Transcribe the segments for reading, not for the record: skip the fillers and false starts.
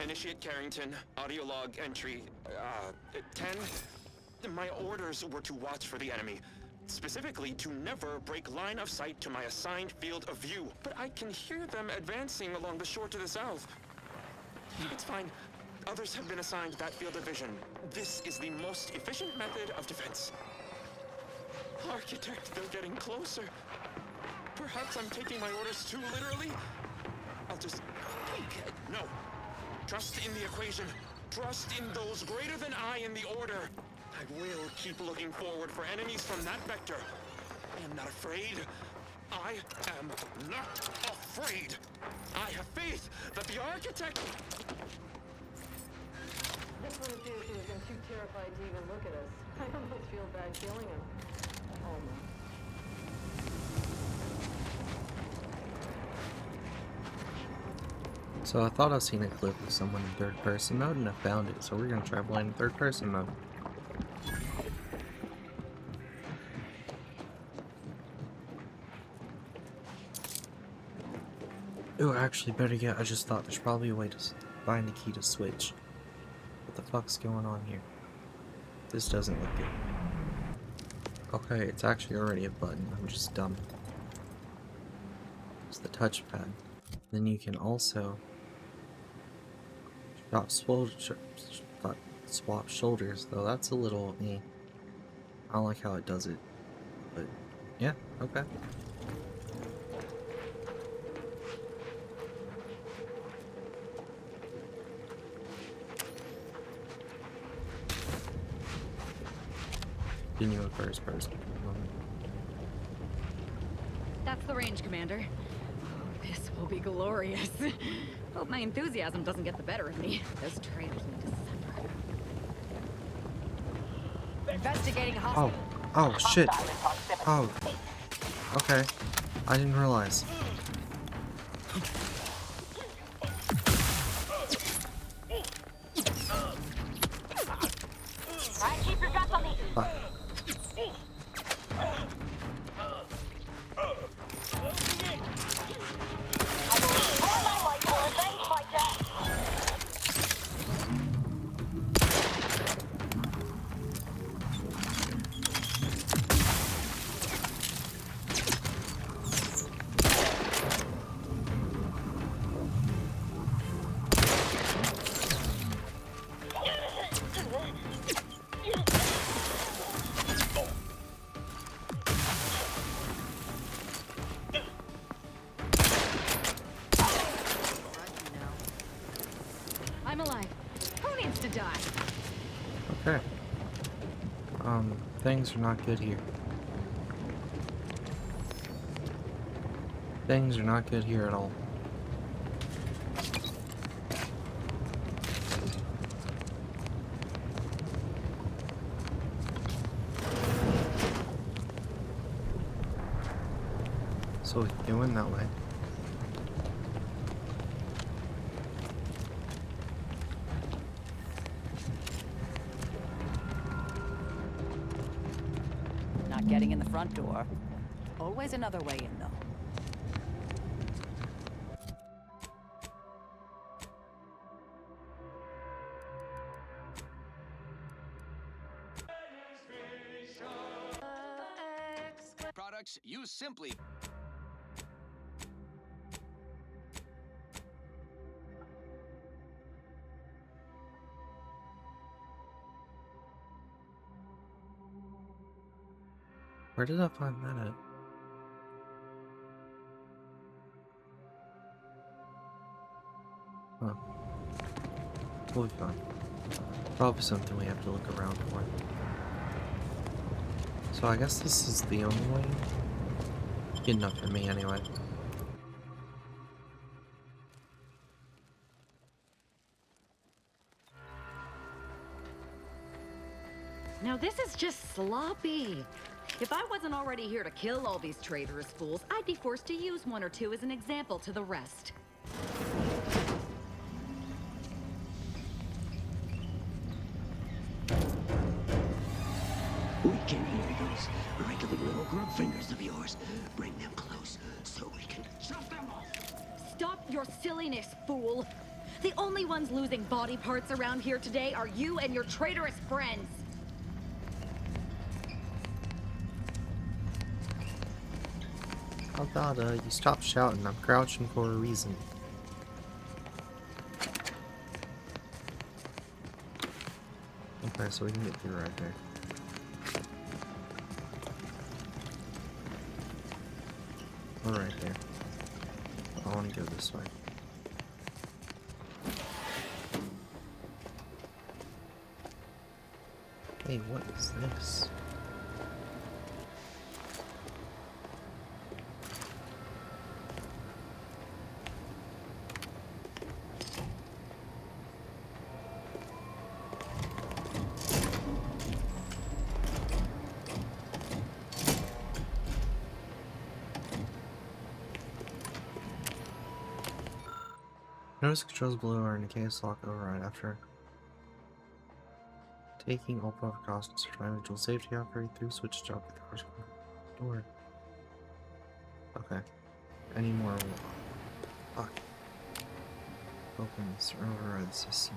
Initiate Carrington, audio log entry, 10. My orders were to watch for the enemy. Specifically, to never break line of sight to my assigned field of view. But I can hear them advancing along the shore to the south. It's fine. Others have been assigned that field of vision. This is the most efficient method of defense. Architect, they're getting closer. Perhaps I'm taking my orders too literally? I'll just... No. Trust in the equation. Trust in those greater than I in the order. I will keep looking forward for enemies from that vector. I am not afraid. I am not afraid. I have faith that the architect... This one appears to have been too terrified to even look at us. I almost feel bad killing him. Almost. So I thought I'd seen a clip of someone in third person mode and I found it, so we're gonna try playing in third person mode. Ooh, actually better yet, I just thought there's probably a way to find a key to switch. What the fuck's going on here? This doesn't look good. Okay, it's actually already a button, I'm just dumb. It's the touchpad. Then you can also swap shoulders, though that's a little I don't like how it does it, but yeah, okay. Continue with first person. That's the range, Commander. Oh, this will be glorious. Hope my enthusiasm doesn't get the better of me. Those traitors need to suffer. Investigating a hospital. Oh, shit. Oh. Okay. I didn't realize. Alright, keep your guns on me. Fuck. I'm alive. Who needs to die? Okay. Things are not good here. Things are not good here at all. So it's going that way. Not getting in the front door. Always another way in, though. Products use simply. Where did I find that at? Huh. Totally fine. Probably something we have to look around for. So I guess this is the only way. Good enough for me anyway. Now this is just sloppy. If I wasn't already here to kill all these traitorous fools, I'd be forced to use one or two as an example to the rest. We can hear those wriggling little grub fingers of yours. Bring them close so we can chop them off. Stop your silliness, fool! The only ones losing body parts around here today are you and your traitorous friends. How about, you stop shouting? I'm crouching for a reason. Okay, so we can get through right there. We're right there. I want to go this way. Hey, what is this? Notice controls below are in a case lock override after taking all precautions to try visual safety operate through switch to open the car's door. Okay. Any more? Fuck. Open this or override the system.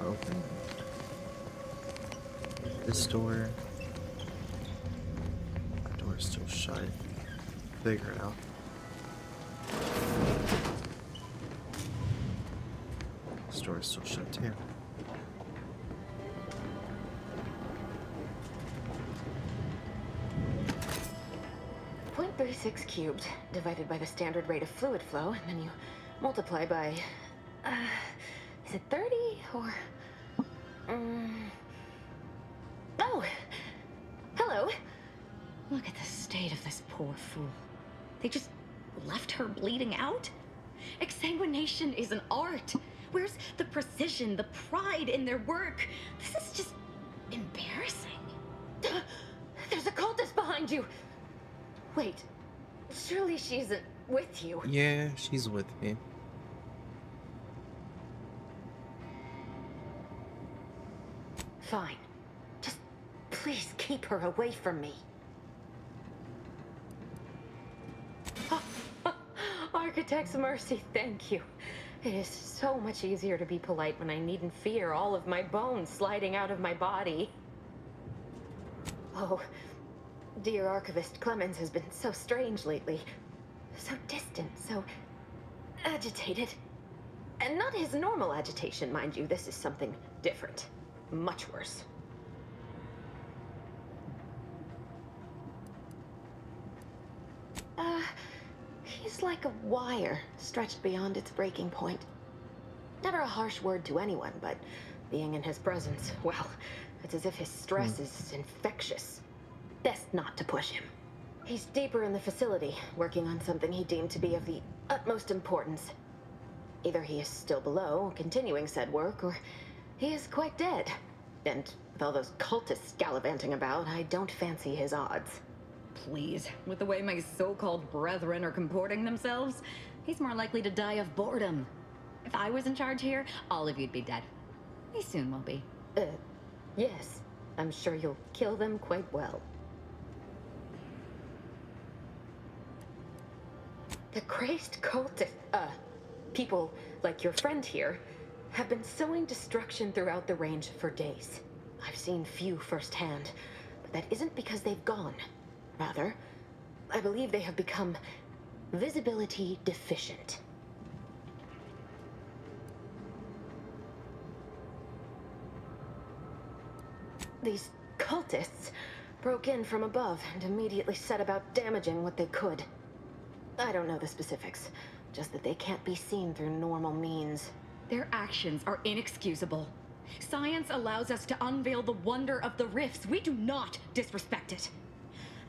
Open this door. That door is still shut. Figure it out. This door is still shut too. .36 cubed divided by the standard rate of fluid flow, and then you multiply by, is it 30 or? Oh, hello. Look at the state of this poor fool. They just left her bleeding out? Exsanguination is an art. Where's the precision, the pride in their work? This is just embarrassing. There's a cultist behind you. Wait, surely she isn't with you. Yeah, she's with me. Fine. Just please keep her away from me. Architect's mercy, thank you. It is so much easier to be polite when I needn't fear all of my bones sliding out of my body. Oh, dear Archivist Clemens has been so strange lately. So distant, so agitated. And not his normal agitation, mind you. This is something different. Much worse. He's like a wire stretched beyond its breaking point. Never a harsh word to anyone, but being in his presence, well, it's as if his stress is infectious. Best not to push him. He's deeper in the facility, working on something he deemed to be of the utmost importance. Either he is still below, continuing said work, or he is quite dead. And with all those cultists gallivanting about, I don't fancy his odds. Please, with the way my so-called brethren are comporting themselves, he's more likely to die of boredom. If I was in charge here, all of you'd be dead. He soon will be. Yes. I'm sure you'll kill them quite well. The crazed cultist, people like your friend here, have been sowing destruction throughout the range for days. I've seen few firsthand, but that isn't because they've gone. Rather, I believe they have become visibility deficient. These cultists broke in from above and immediately set about damaging what they could. I don't know the specifics, just that they can't be seen through normal means. Their actions are inexcusable. Science allows us to unveil the wonder of the rifts. We do not disrespect it.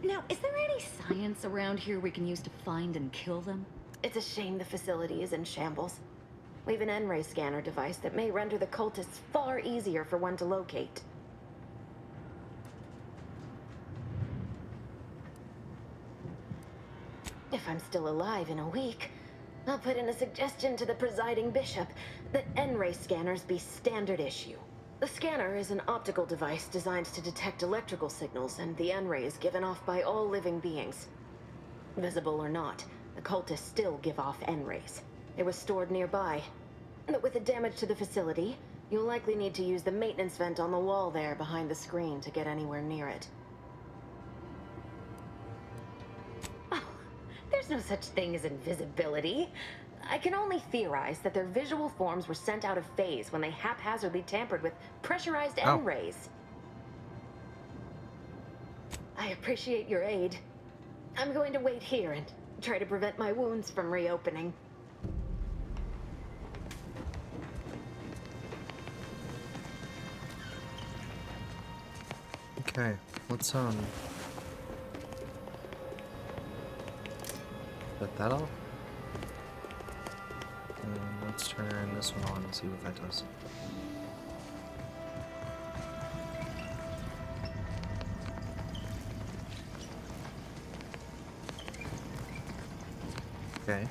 Now, is there any science around here we can use to find and kill them? It's a shame the facility is in shambles. We've an N-ray scanner device that may render the cultists far easier for one to locate. If I'm still alive in a week, I'll put in a suggestion to the presiding bishop that N-ray scanners be standard issue. The scanner is an optical device designed to detect electrical signals, and the N-ray is given off by all living beings. Visible or not, the cultists still give off N-rays. It was stored nearby. But with the damage to the facility, you'll likely need to use the maintenance vent on the wall there behind the screen to get anywhere near it. Oh, there's no such thing as invisibility. I can only theorize that their visual forms were sent out of phase when they haphazardly tampered with pressurized N-rays. I appreciate your aid. I'm going to wait here and try to prevent my wounds from reopening. Okay, let's put that off. And let's turn this one on and see what that does. Okay.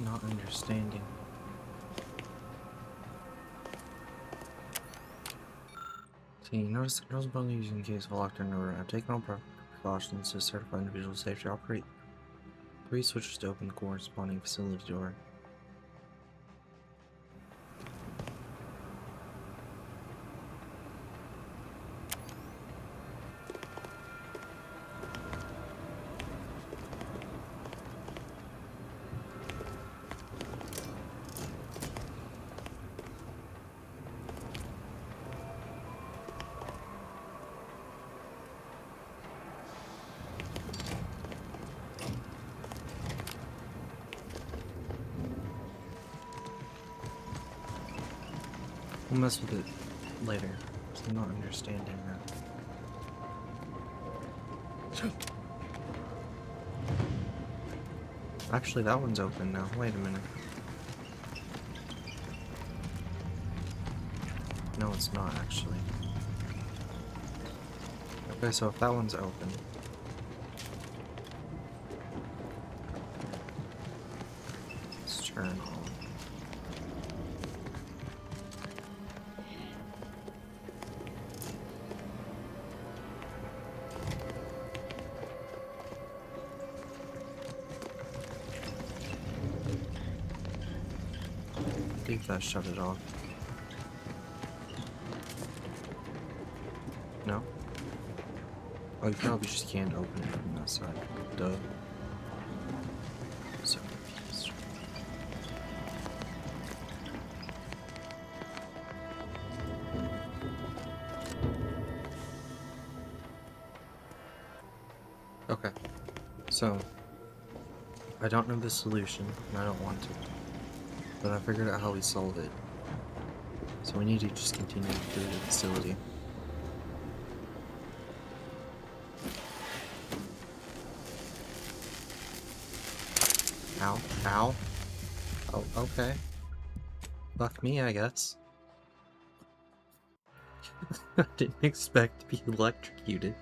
Not understanding. See, notice the girls been using the case of a locked in room. I've taken all precautions to certify individual safe to operate 3 switches to open the corresponding facility door. We'll mess with it later, because I'm not understanding that. Actually, that one's open now. Wait a minute. No, it's not, actually. Okay, so if that one's open... let's turn on. I think that shut it off. No? Oh, you probably just can't open it from that side. Duh. So confused. Okay. So, I don't know the solution, and I don't want to. But I figured out how we solve it. So we need to just continue through the facility. Ow. Ow. Oh, okay. Fuck me, I guess. I didn't expect to be electrocuted.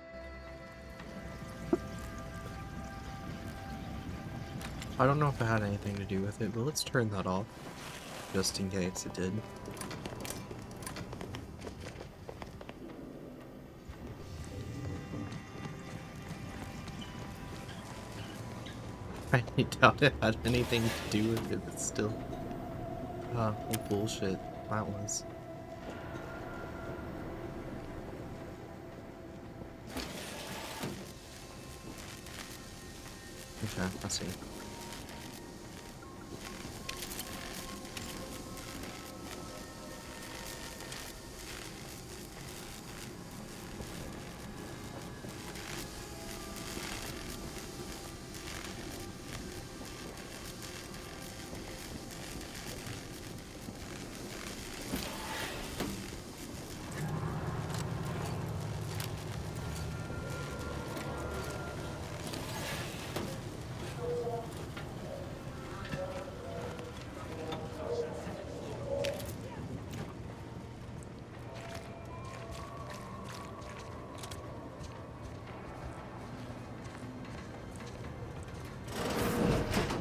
I don't know if it had anything to do with it, but let's turn that off. Just in case it did. I doubt it had anything to do with it, but still. What bullshit that was. Okay, I see.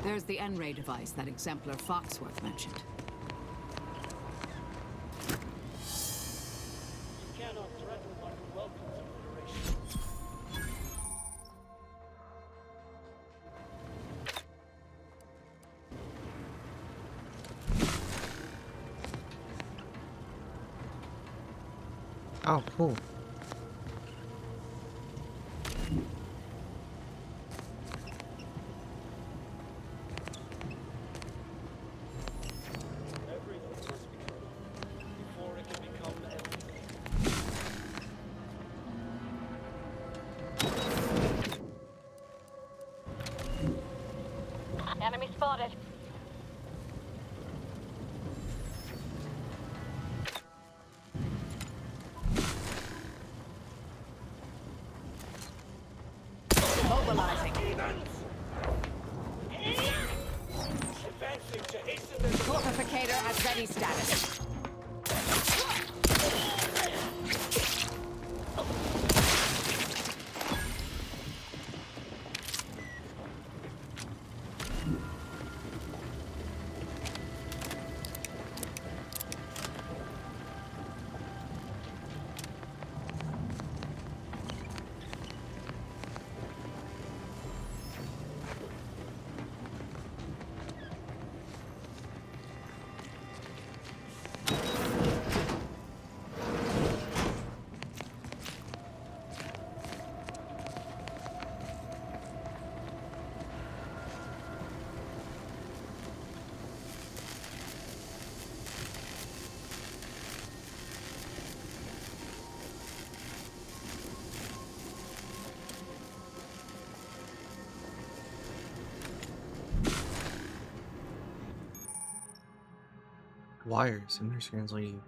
There's the N-ray device that Exemplar Foxworth mentioned. Oh, cool. Enemy spotted. Mobilizing. Fortificator at ready status. Wires. Emitter screens lead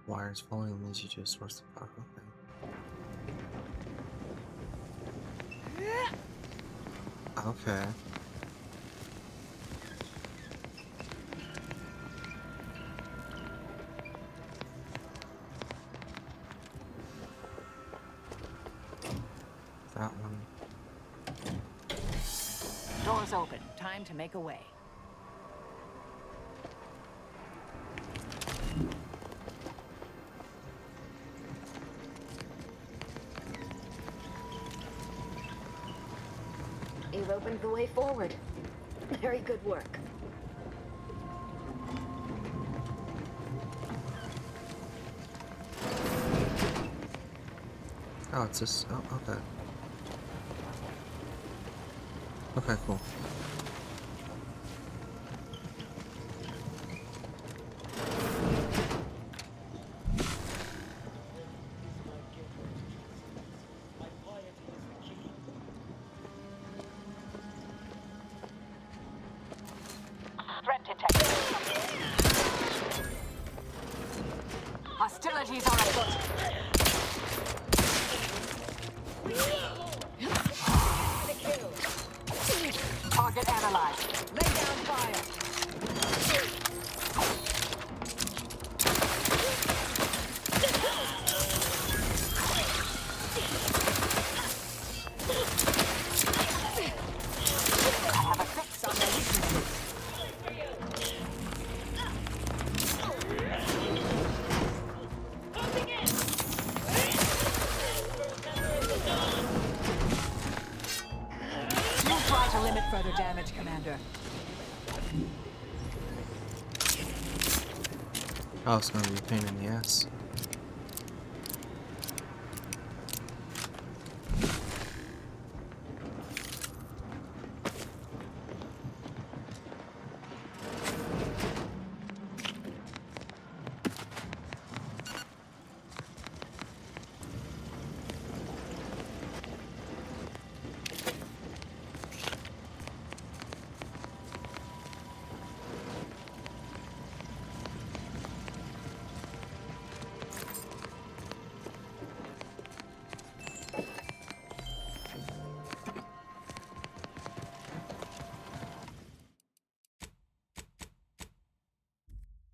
wires following them leads you to a source of power. Okay. Okay. That one. Doors open. Time to make a way. You've opened the way forward. Very good work. Oh, it's just. Oh, okay. Okay, cool. Threat detected. Hostilities are afoot. Target inflict further damage, Commander. Oh, it's gonna be a pain in the ass.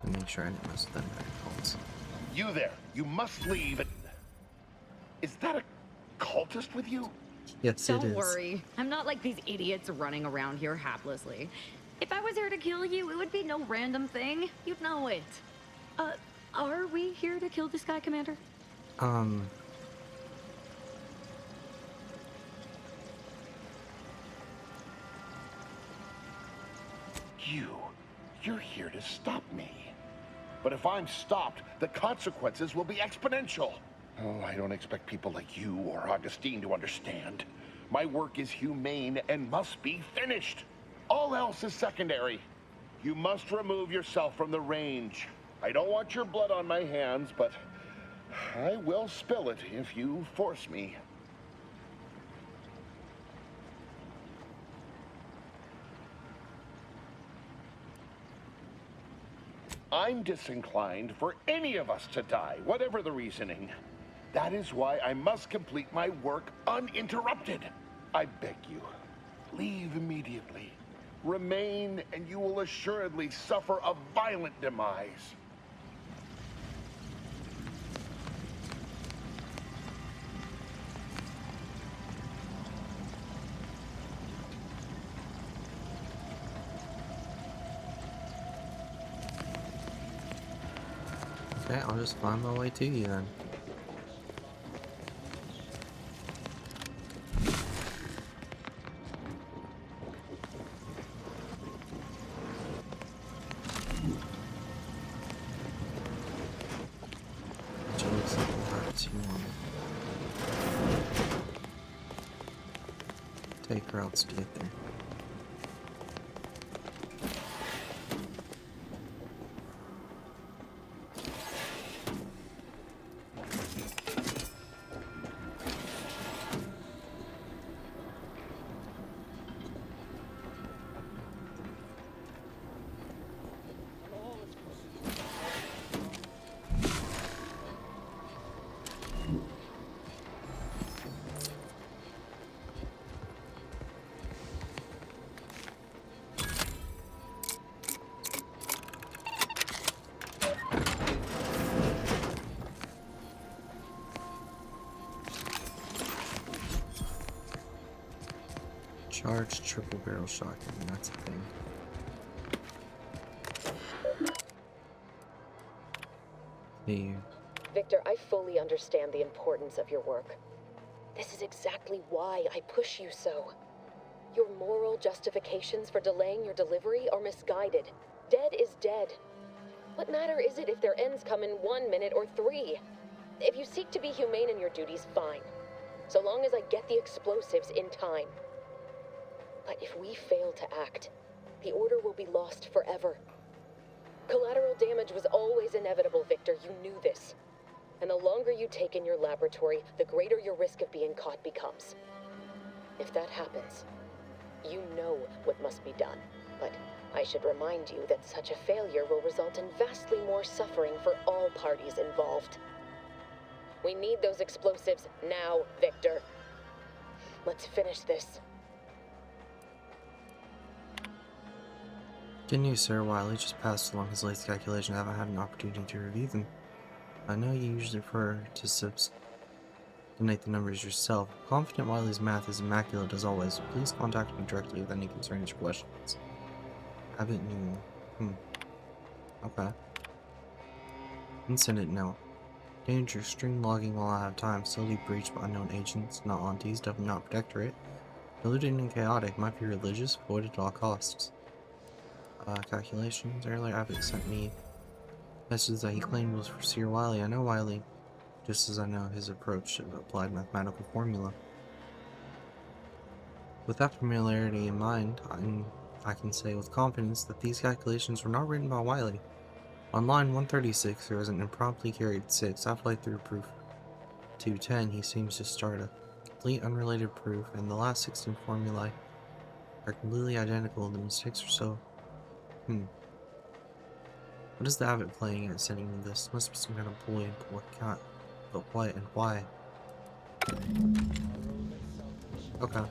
Make sure I didn't mess with any cults. You there. You must leave. Is that a cultist with you? Yes, it is. Don't worry. I'm not like these idiots running around here haplessly. If I was here to kill you, it would be no random thing. You'd know it. Are we here to kill this guy, Commander? You're here to stop me. But if I'm stopped, the consequences will be exponential. Oh, I don't expect people like you or Augustine to understand. My work is humane and must be finished. All else is secondary. You must remove yourself from the range. I don't want your blood on my hands, but I will spill it if you force me. I'm disinclined for any of us to die, whatever the reasoning. That is why I must complete my work uninterrupted. I beg you, leave immediately. Remain, and you will assuredly suffer a violent demise. Okay, I'll just find my way to you then. Looks like we'll have to take routes to get there. Charged triple barrel shotgun, that's a thing. Hey. Victor, I fully understand the importance of your work. This is exactly why I push you so. Your moral justifications for delaying your delivery are misguided. Dead is dead. What matter is it if their ends come in 1 minute or 3? If you seek to be humane in your duties, fine. So long as I get the explosives in time. But if we fail to act, the order will be lost forever. Collateral damage was always inevitable, Victor. You knew this. And the longer you take in your laboratory, the greater your risk of being caught becomes. If that happens, you know what must be done. But I should remind you that such a failure will result in vastly more suffering for all parties involved. We need those explosives now, Victor. Let's finish this. Good news, sir. Wiley just passed along his latest calculation. I haven't had an opportunity to review them. I know you usually prefer to substantiate the numbers yourself. Confident Wiley's math is immaculate as always. Please contact me directly with any concerns or questions. Haven't you? Okay. Incident note. Danger. String logging while I have time. Facility breached by unknown agents. Not aunties. Definitely not protectorate. Eluding and chaotic might be religious, avoid at all costs. Calculations. Earlier, Abbott sent me a message that he claimed was for Seer Wiley. I know Wiley, just as I know his approach to applied mathematical formula. With that familiarity in mind, I can say with confidence that these calculations were not written by Wiley. On line 136, there is an impromptu carried 6, halfway through proof 210, he seems to start a complete unrelated proof, and the last 16 formulae are completely identical. The mistakes are so... What is the Abbott playing at sending me this? Must be some kind of bully and pull a cat. But what and why? Okay.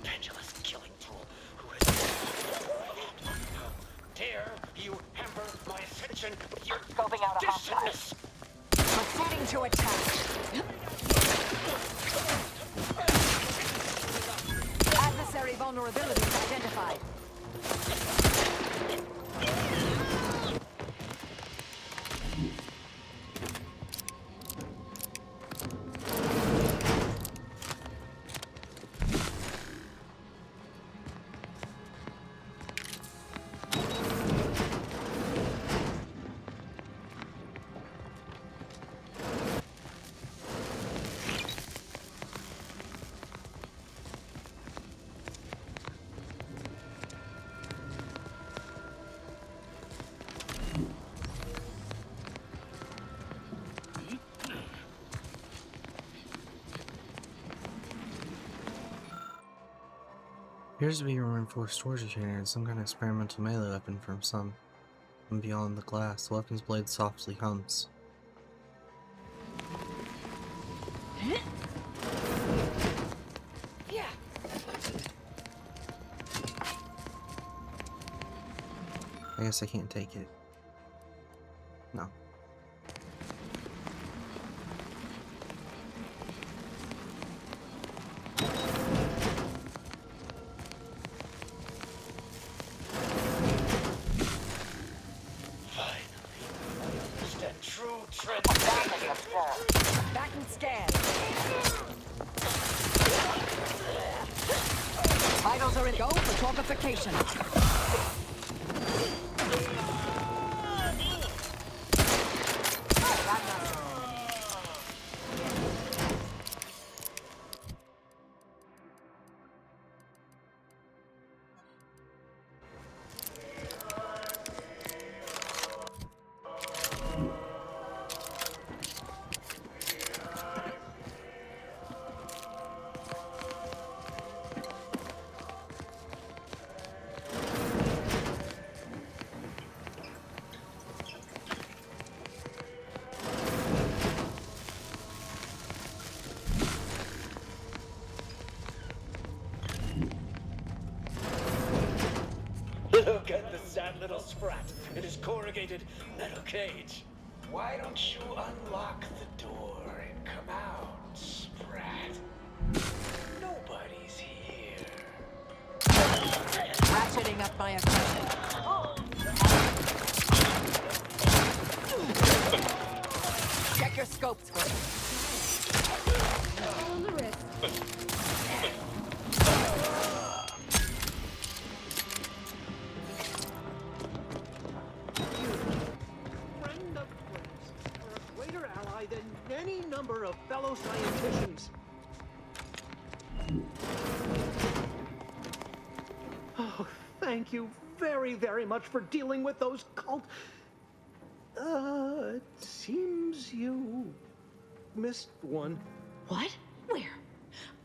Pendulous killing tool who has... Dare you hamper my ascension with your Scoping out a dissonance? Proceeding to attack. Adversary vulnerabilities identified. Appears to be a reinforced storage container and some kind of experimental melee weapon from beyond the glass. The weapon's blade softly hums. I guess I can't take it. No. Back and scan. Vitals are in go for torpification. Look at the sad little sprat in his corrugated metal cage. Why don't you unlock the door and come out, sprat? Nobody's here. Ratcheting up my aggression. Check your scopes, On the wrist. Friend of friends, or a greater ally than any number of fellow scienticians. Oh, thank you very, very much for dealing with those cult... it seems you missed one. What? Where?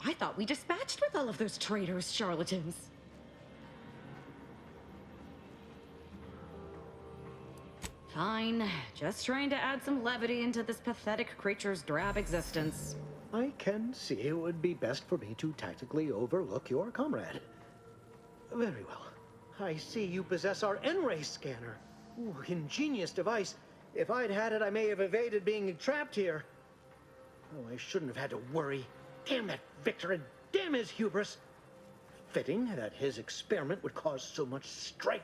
I thought we dispatched with all of those traitors, charlatans. Fine. Just trying to add some levity into this pathetic creature's drab existence. I can see it would be best for me to tactically overlook your comrade. Very well. I see you possess our N-ray scanner. Ooh, ingenious device. If I'd had it, I may have evaded being trapped here. Oh, I shouldn't have had to worry. Damn that Victor and damn his hubris. Fitting that his experiment would cause so much strife,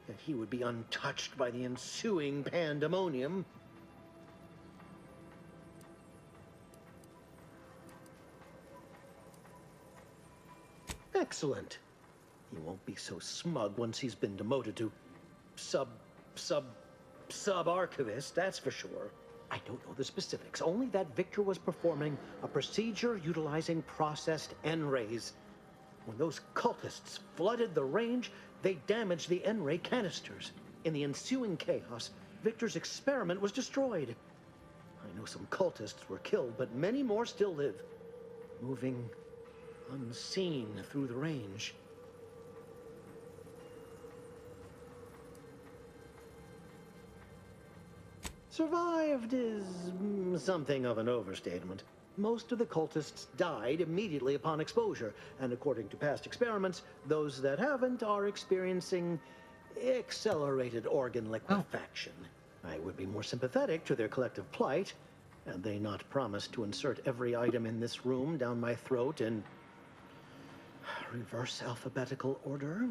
that he would be untouched by the ensuing pandemonium. Excellent. He won't be so smug once he's been demoted to sub-archivist, that's for sure. I don't know the specifics, only that Victor was performing a procedure utilizing processed N-rays. When those cultists flooded the range, they damaged the N-ray canisters. In the ensuing chaos, Victor's experiment was destroyed. I know some cultists were killed, but many more still live, moving unseen through the range. Survived is something of an overstatement. Most of the cultists died immediately upon exposure, and according to past experiments, those that haven't are experiencing accelerated organ liquefaction. I would be more sympathetic to their collective plight, had they not promised to insert every item in this room down my throat in reverse alphabetical order.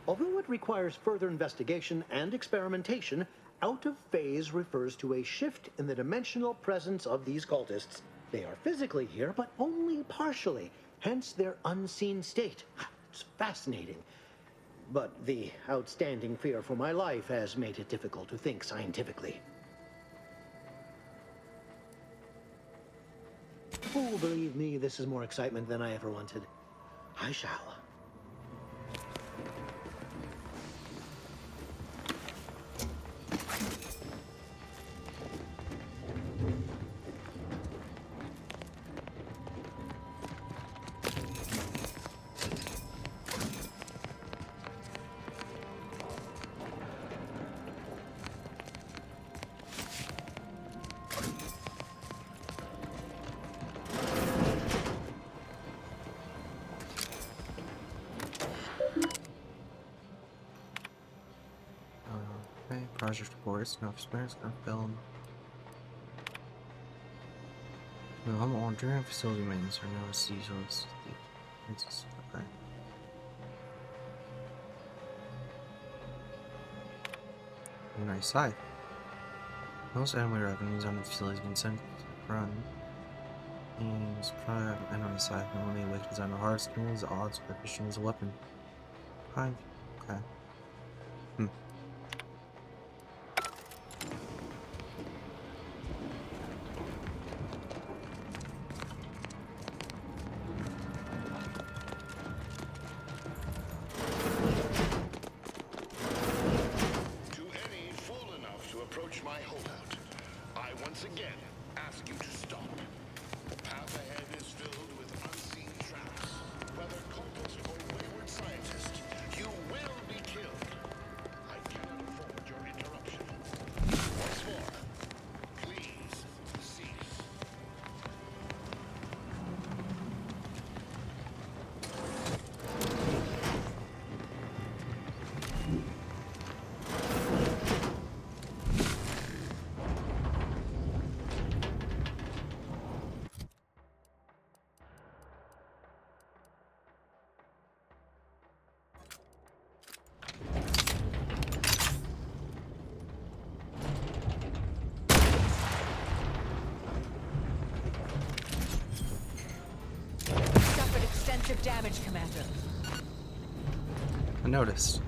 Although it requires further investigation and experimentation, out of phase refers to a shift in the dimensional presence of these cultists. They are physically here, but only partially, hence their unseen state. It's fascinating. But the outstanding fear for my life has made it difficult to think scientifically. Oh, believe me, this is more excitement than I ever wanted. I shall. Project reports, no experience, no film. No, I'm on during facility maintenance or no seasons. Okay. Nice side. Most anime revenues on the facility's been sent to run. And supply anime side normally awakens on the hard skills, odds for fishing as a weapon. Fine. Okay. Damage, Commander. I noticed.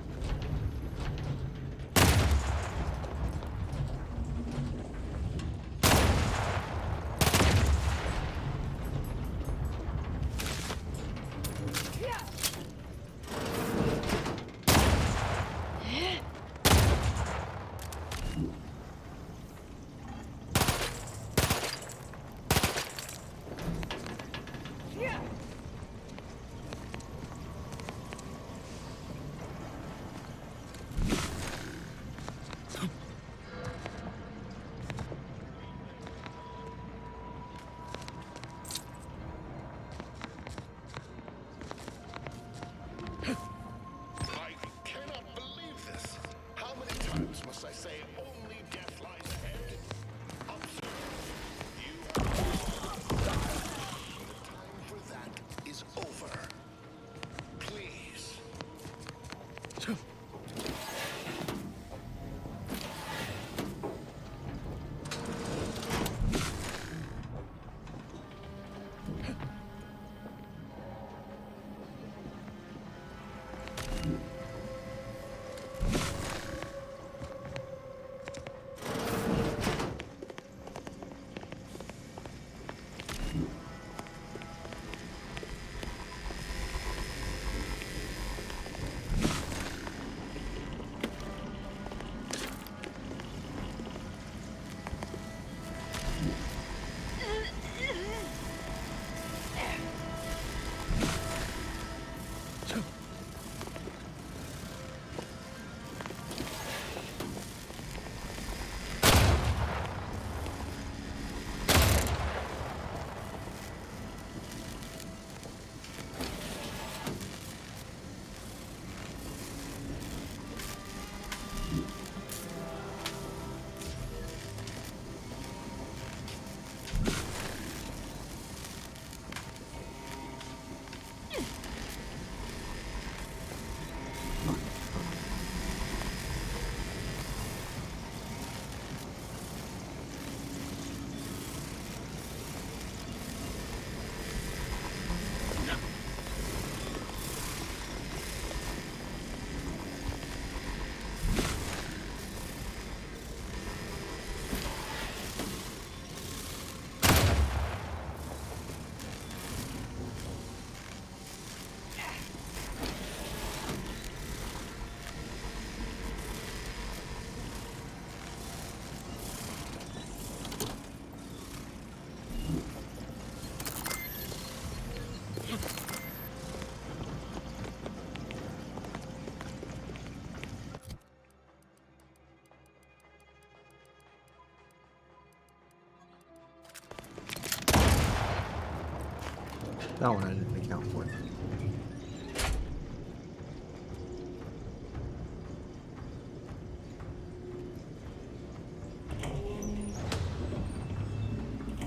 That one I didn't account for.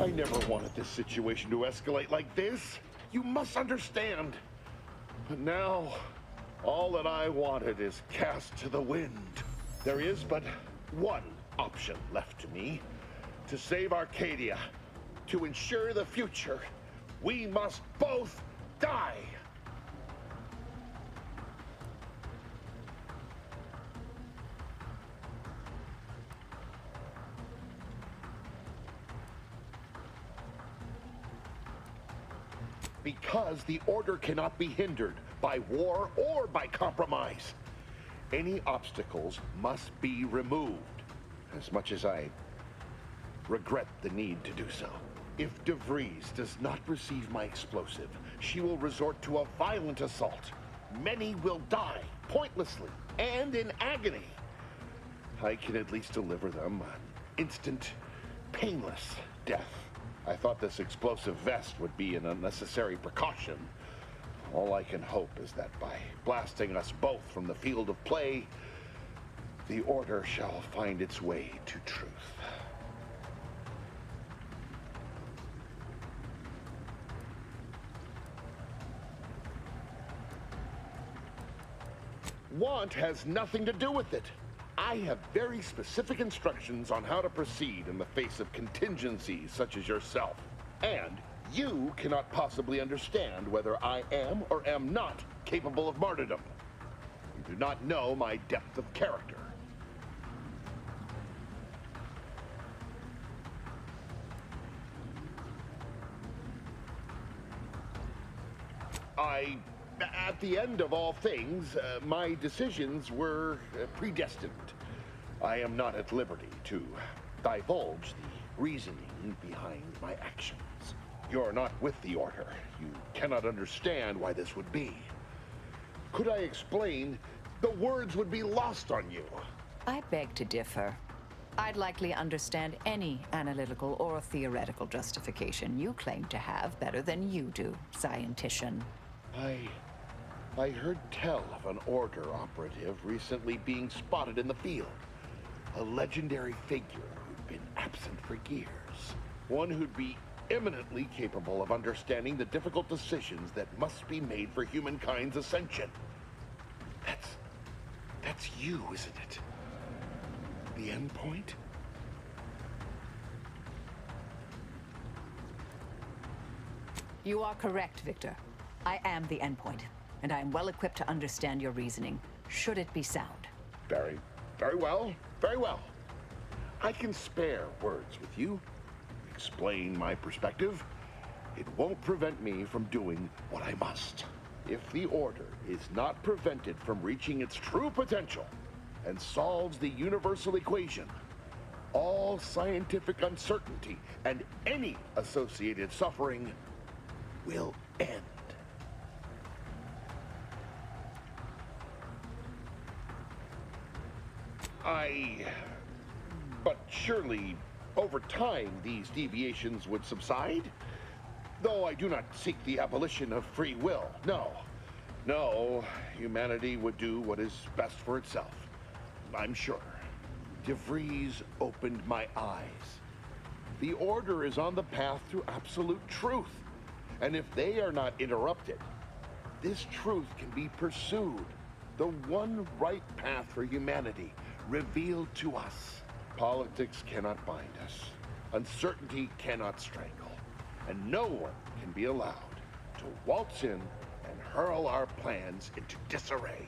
I never wanted this situation to escalate like this. You must understand. But now, all that I wanted is cast to the wind. There is but one option left to me. To save Arcadia, to ensure the future, we must both die. Because the Order cannot be hindered by war or by compromise. Any obstacles must be removed, as much as I regret the need to do so. If DeVries does not receive my explosive, she will resort to a violent assault. Many will die, pointlessly, and in agony. I can at least deliver them an instant, painless death. I thought this explosive vest would be an unnecessary precaution. All I can hope is that by blasting us both from the field of play, the Order shall find its way to truth. Want has nothing to do with it. I have very specific instructions on how to proceed in the face of contingencies such as yourself. And you cannot possibly understand whether I am or am not capable of martyrdom. You do not know my depth of character. At the end of all things, my decisions were predestined. I am not at liberty to divulge the reasoning behind my actions. You're not with the Order. You cannot understand why this would be. Could I explain, the words would be lost on you. I beg to differ. I'd likely understand any analytical or theoretical justification you claim to have better than you do, scientician. I heard tell of an Order operative recently being spotted in the field. A legendary figure who'd been absent for years. One who'd be eminently capable of understanding the difficult decisions that must be made for humankind's ascension. That's you, isn't it? The end point? You are correct, Victor. I am the endpoint, and I am well equipped to understand your reasoning, should it be sound. Very well. Very well. I can spare words with you. Explain my perspective. It won't prevent me from doing what I must. If the Order is not prevented from reaching its true potential and solves the universal equation, all scientific uncertainty and any associated suffering will end. But surely, over time, these deviations would subside? Though I do not seek the abolition of free will, no. No, humanity would do what is best for itself, I'm sure. DeVries opened my eyes. The Order is on the path to absolute truth. And if they are not interrupted, this truth can be pursued. The one right path for humanity, revealed to us. Politics cannot bind us. Uncertainty cannot strangle. And no one can be allowed to waltz in and hurl our plans into disarray.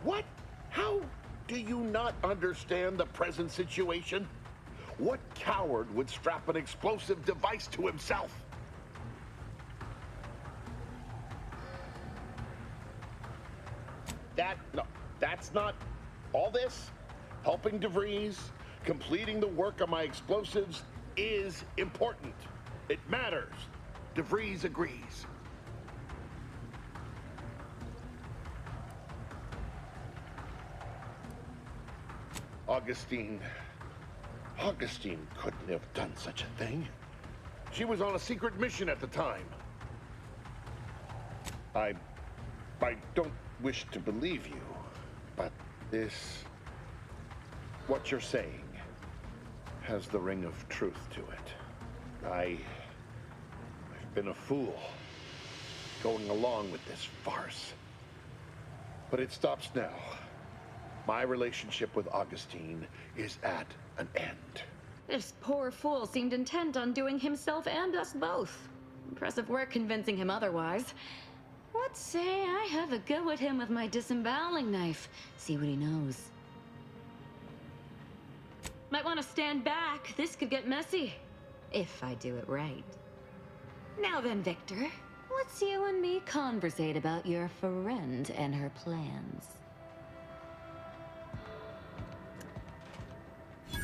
What? How do you not understand the present situation? What coward would strap an explosive device to himself? No, that's not all this. Helping DeVries, completing the work on my explosives is important. It matters. DeVries agrees. Augustine couldn't have done such a thing. She was on a secret mission at the time. I don't wish to believe you, but what you're saying has the ring of truth to it. I've been a fool going along with this farce. But it stops now. My relationship with Augustine is at an end. This poor fool seemed intent on doing himself and us both. Impressive work convincing him otherwise. Let's say I have a go at him with my disemboweling knife. See what he knows. Might want to stand back. This could get messy. If I do it right. Now then, Victor. Let's you and me conversate about your friend and her plans. I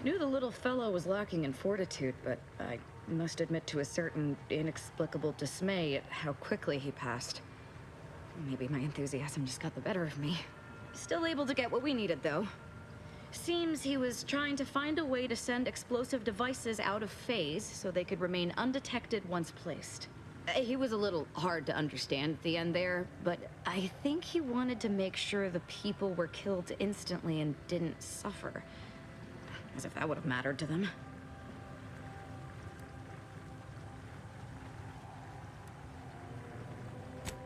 knew the little fellow was lacking in fortitude, but I must admit to a certain inexplicable dismay at how quickly he passed. Maybe my enthusiasm just got the better of me. Still able to get what we needed, though. Seems he was trying to find a way to send explosive devices out of phase so they could remain undetected once placed. He was a little hard to understand at the end there, but I think he wanted to make sure the people were killed instantly and didn't suffer. As if that would have mattered to them.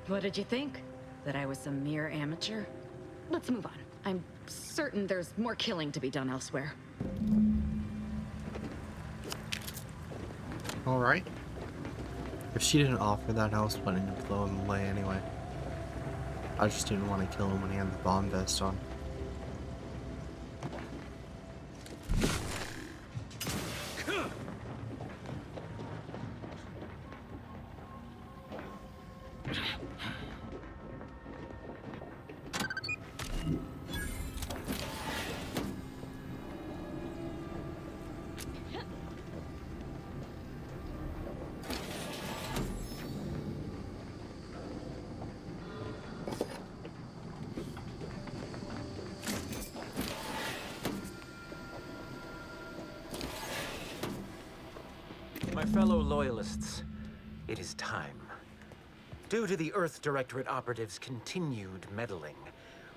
What did you think? That I was a mere amateur? Let's move on. I'm certain there's more killing to be done elsewhere. Alright. If she didn't offer that, I was planning to blow him away anyway. I just didn't want to kill him when he had the bomb vest on. My fellow Loyalists, it is time. Due to the Earth Directorate operatives' continued meddling,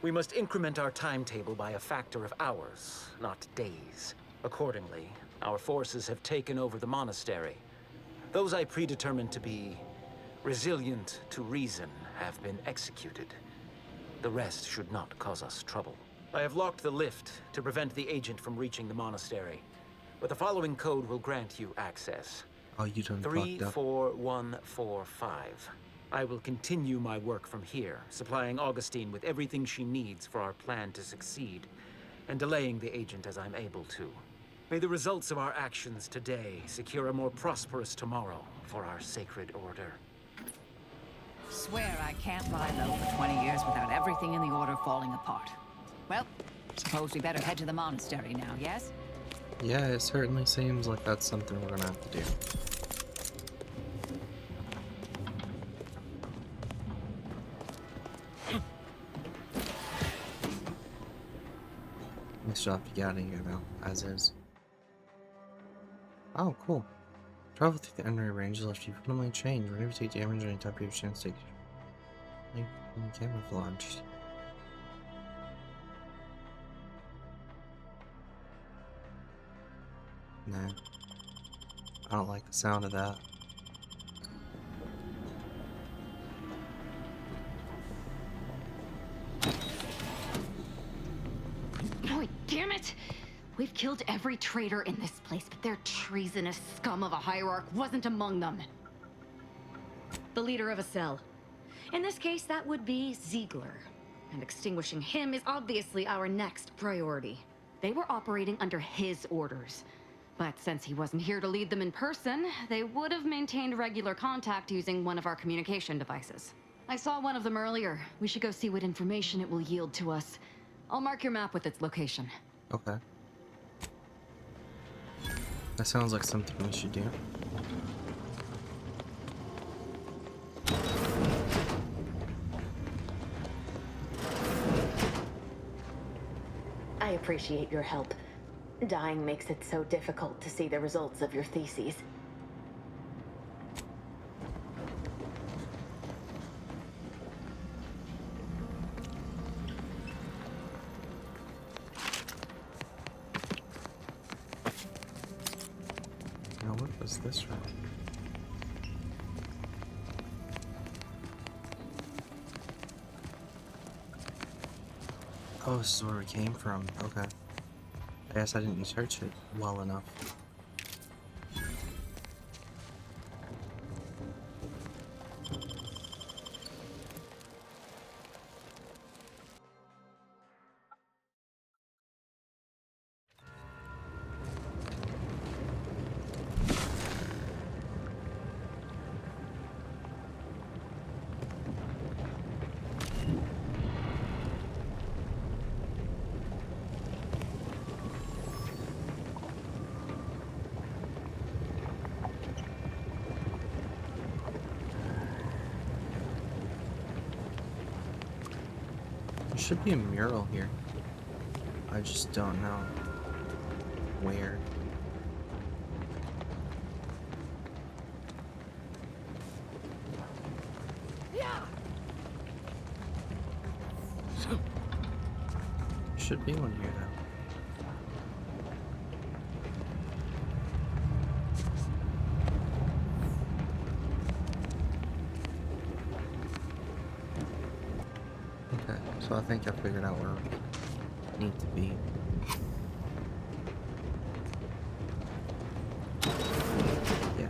we must increment our timetable by a factor of hours, not days. Accordingly, our forces have taken over the monastery. Those I predetermined to be resilient to reason have been executed. The rest should not cause us trouble. I have locked the lift to prevent the agent from reaching the monastery, but the following code will grant you access. Oh, you done fucked up. 34145. I will continue my work from here, supplying Augustine with everything she needs for our plan to succeed, and delaying the agent as I'm able to. May the results of our actions today secure a more prosperous tomorrow for our sacred order. Swear I can't lie low for 20 years without everything in the order falling apart. Well, suppose we better head to the monastery now, yes? Yeah, it certainly seems like that's something we're gonna have to do. We still have to get out of here though, as is. Oh, cool. Travel through the enemy range left you fundamentally changed. Whenever you take damage on any type, you have a chance to take camouflage. Nah. I don't like the sound of that. Oh, damn it! We've killed every traitor in this place, but their treasonous scum of a hierarch wasn't among them. The leader of a cell. In this case, that would be Ziegler. And extinguishing him is obviously our next priority. They were operating under his orders. But since he wasn't here to lead them in person, they would have maintained regular contact using one of our communication devices. I saw one of them earlier. We should go see what information it will yield to us. I'll mark your map with its location. Okay. That sounds like something we should do. I appreciate your help. Dying makes it so difficult to see the results of your theses. Now, what was this route? Oh, this is where we came from. Okay. I guess I didn't research it well enough. There should be a mural here. I just don't know where. Should be one here though. Okay, so I think I figured out where we need to be. Yeah.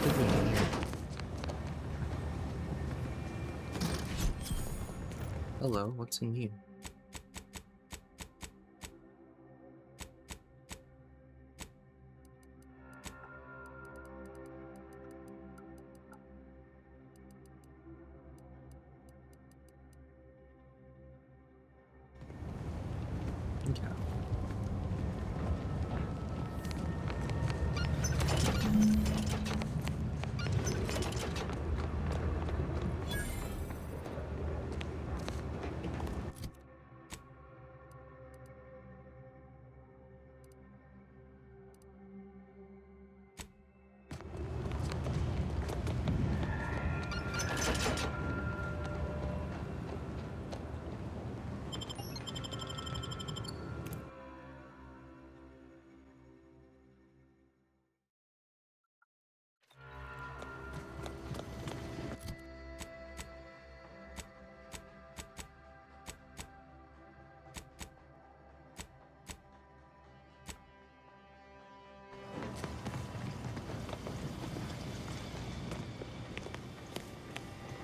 Should be in here. Hello, what's in you? Okay.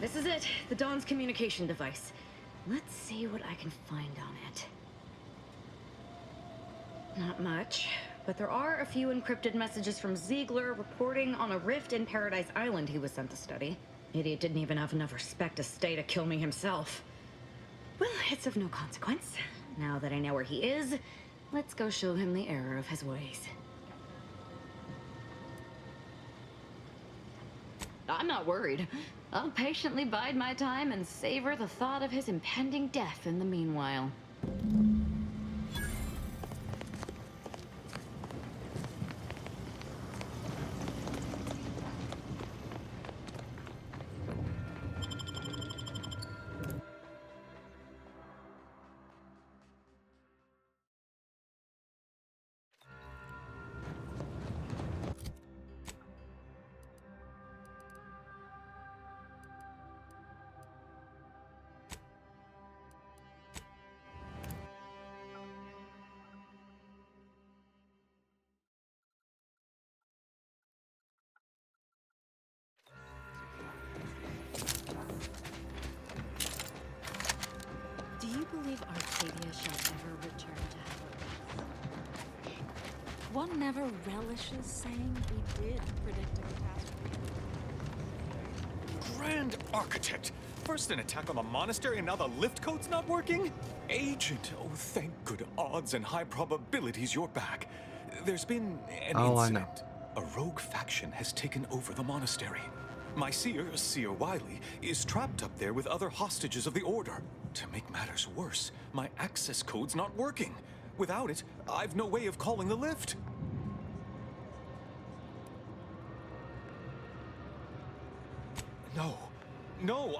This is it, the Dawn's communication device. Let's see what I can find on it. Not much, but there are a few encrypted messages from Ziegler reporting on a rift in Paradise Island he was sent to study. Idiot didn't even have enough respect to stay to kill me himself. Well, it's of no consequence. Now that I know where he is, let's go show him the error of his ways. I'm not worried. I'll patiently bide my time and savor the thought of his impending death in the meanwhile. Do you believe Arcadia shall ever return to heaven? One never relishes saying we did predict a catastrophe. Grand Architect! First an attack on the monastery and now the lift code's not working? Agent, oh thank good odds and high probabilities you're back. There's been an incident. I know. A rogue faction has taken over the monastery. My seer, Seer Wiley, is trapped up there with other hostages of the Order. To make matters worse, my access code's not working. Without it, I've no way of calling the lift. No,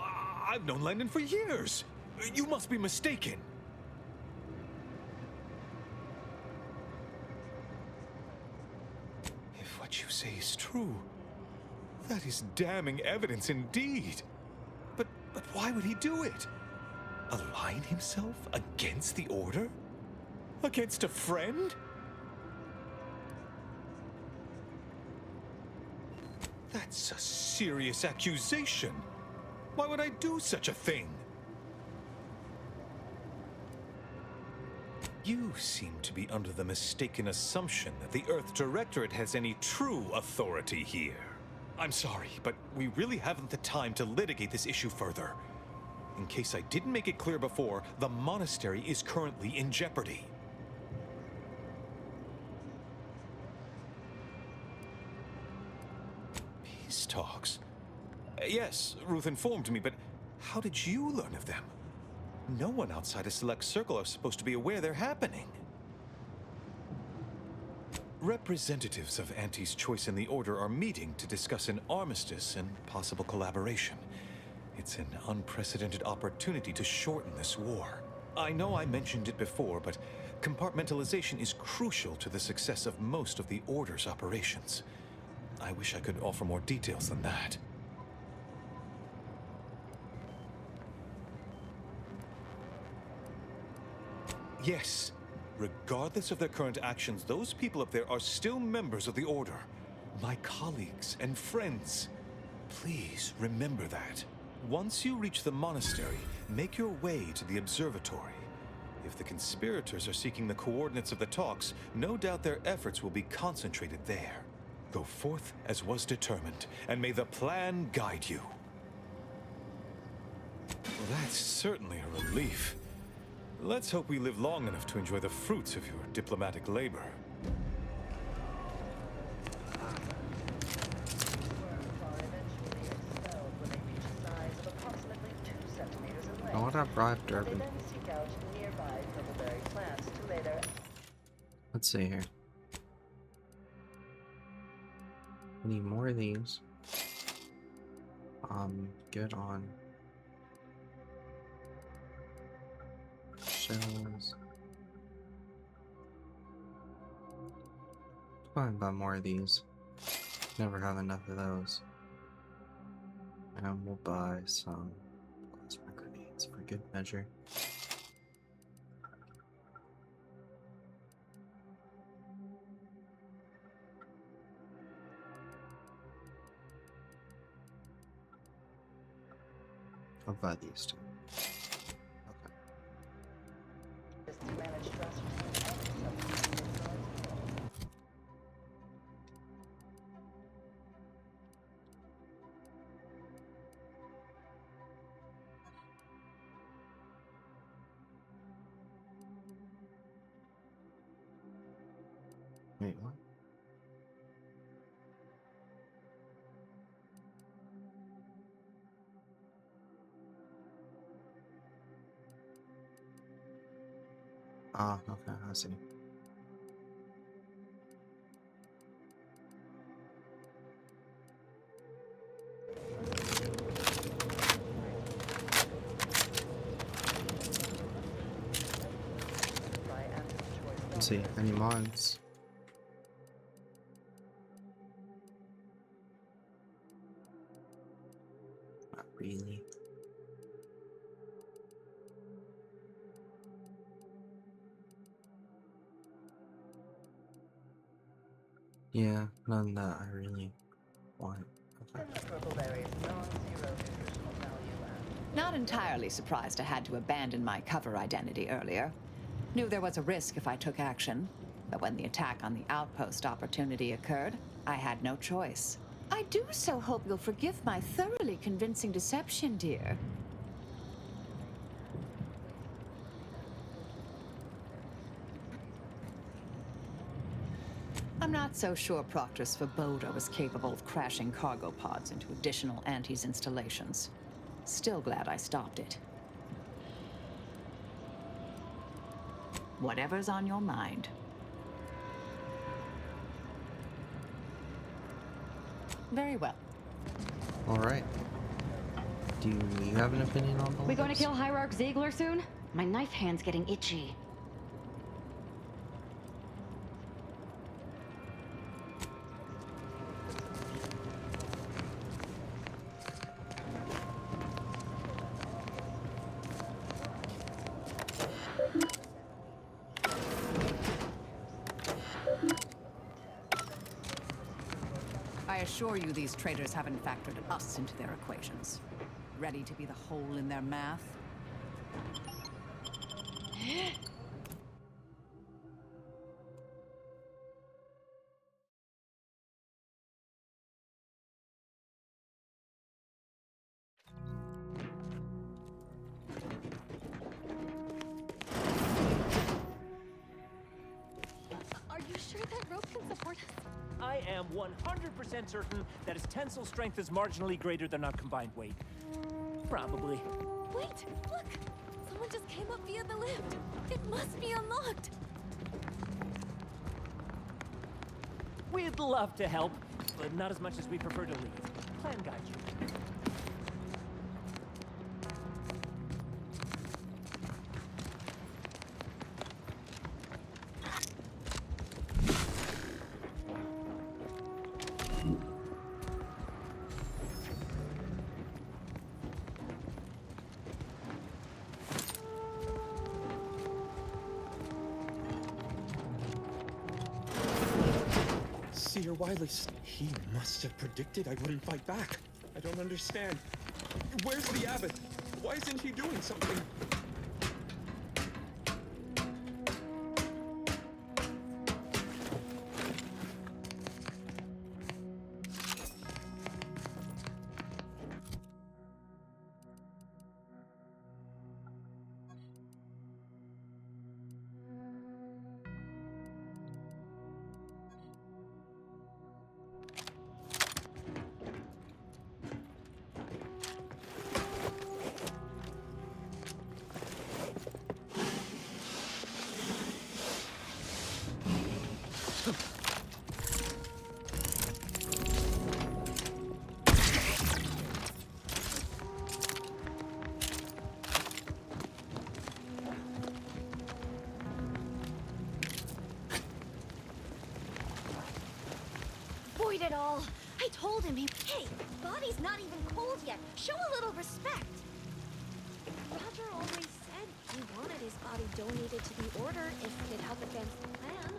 I've known Landon for years. You must be mistaken. If what you say is true, that is damning evidence indeed. But why would he do it? Align himself against the Order? Against a friend? That's a serious accusation. Why would I do such a thing? You seem to be under the mistaken assumption that the Earth Directorate has any true authority here. I'm sorry, but we really haven't the time to litigate this issue further. In case I didn't make it clear before, the monastery is currently in jeopardy. Peace talks? Yes, Ruth informed me, but how did you learn of them? No one outside a select circle are supposed to be aware they're happening. Representatives of Auntie's Choice and the Order are meeting to discuss an armistice and possible collaboration. It's an unprecedented opportunity to shorten this war. I know I mentioned it before, but compartmentalization is crucial to the success of most of the Order's operations. I wish I could offer more details than that. Yes, regardless of their current actions, those people up there are still members of the Order. My colleagues and friends. Please remember that. Once you reach the monastery, make your way to the observatory. If the conspirators are seeking the coordinates of the talks, no doubt their efforts will be concentrated there. Go forth as was determined, and may the plan guide you. Well, that's certainly a relief. Let's hope we live long enough to enjoy the fruits of your diplomatic labor. I want to bribe Durbin. Let's see here. I need more of these. Good on shells. Go and buy more of these. Never have enough of those. And we'll buy some plasma grenades for good measure. I'll buy these two. Wait, what? Ah, okay, I see. Let's see, any mods? Not really. Yeah, none that I really want. Okay. Not entirely surprised I had to abandon my cover identity earlier. Knew there was a risk if I took action, but when the attack on the outpost opportunity occurred, I had no choice. I do so hope you'll forgive my thoroughly convincing deception, dear. I'm not so sure Proctor Svoboda was capable of crashing cargo pods into additional Antes installations. Still glad I stopped it. Whatever's on your mind. Very well. Alright. Do you have an opinion on all We going to this? kill Hierarch Ziegler soon? My knife hand's getting itchy. I assure you these traitors haven't factored us into their equations. Ready to be the hole in their math? Are you sure that rope can support us? I am 100% certain that its tensile strength is marginally greater than our combined weight. Probably. Wait, look! Someone just came up via the lift. It must be unlocked. We'd love to help, but not as much as we prefer to leave. Plan guide you. Seer Wylie's. He must have predicted I wouldn't fight back. I don't understand. Where's the abbot? Why isn't he doing something? Void it all! I told him hey, body's not even cold yet. Show a little respect. Roger always said he wanted his body donated to the Order if it'd help advance the plan.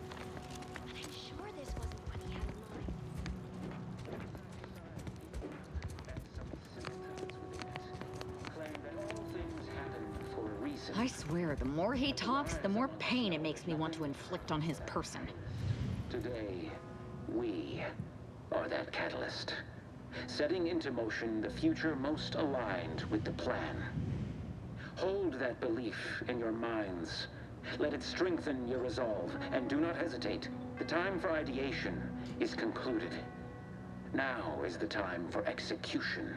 But I'm sure this wasn't what he had in mind. I swear, the more he talks, the more pain it makes me want to inflict on his person. Today, we are that catalyst, setting into motion the future most aligned with the plan. Hold that belief in your minds. Let it strengthen your resolve, and do not hesitate. The time for ideation is concluded. Now is the time for execution.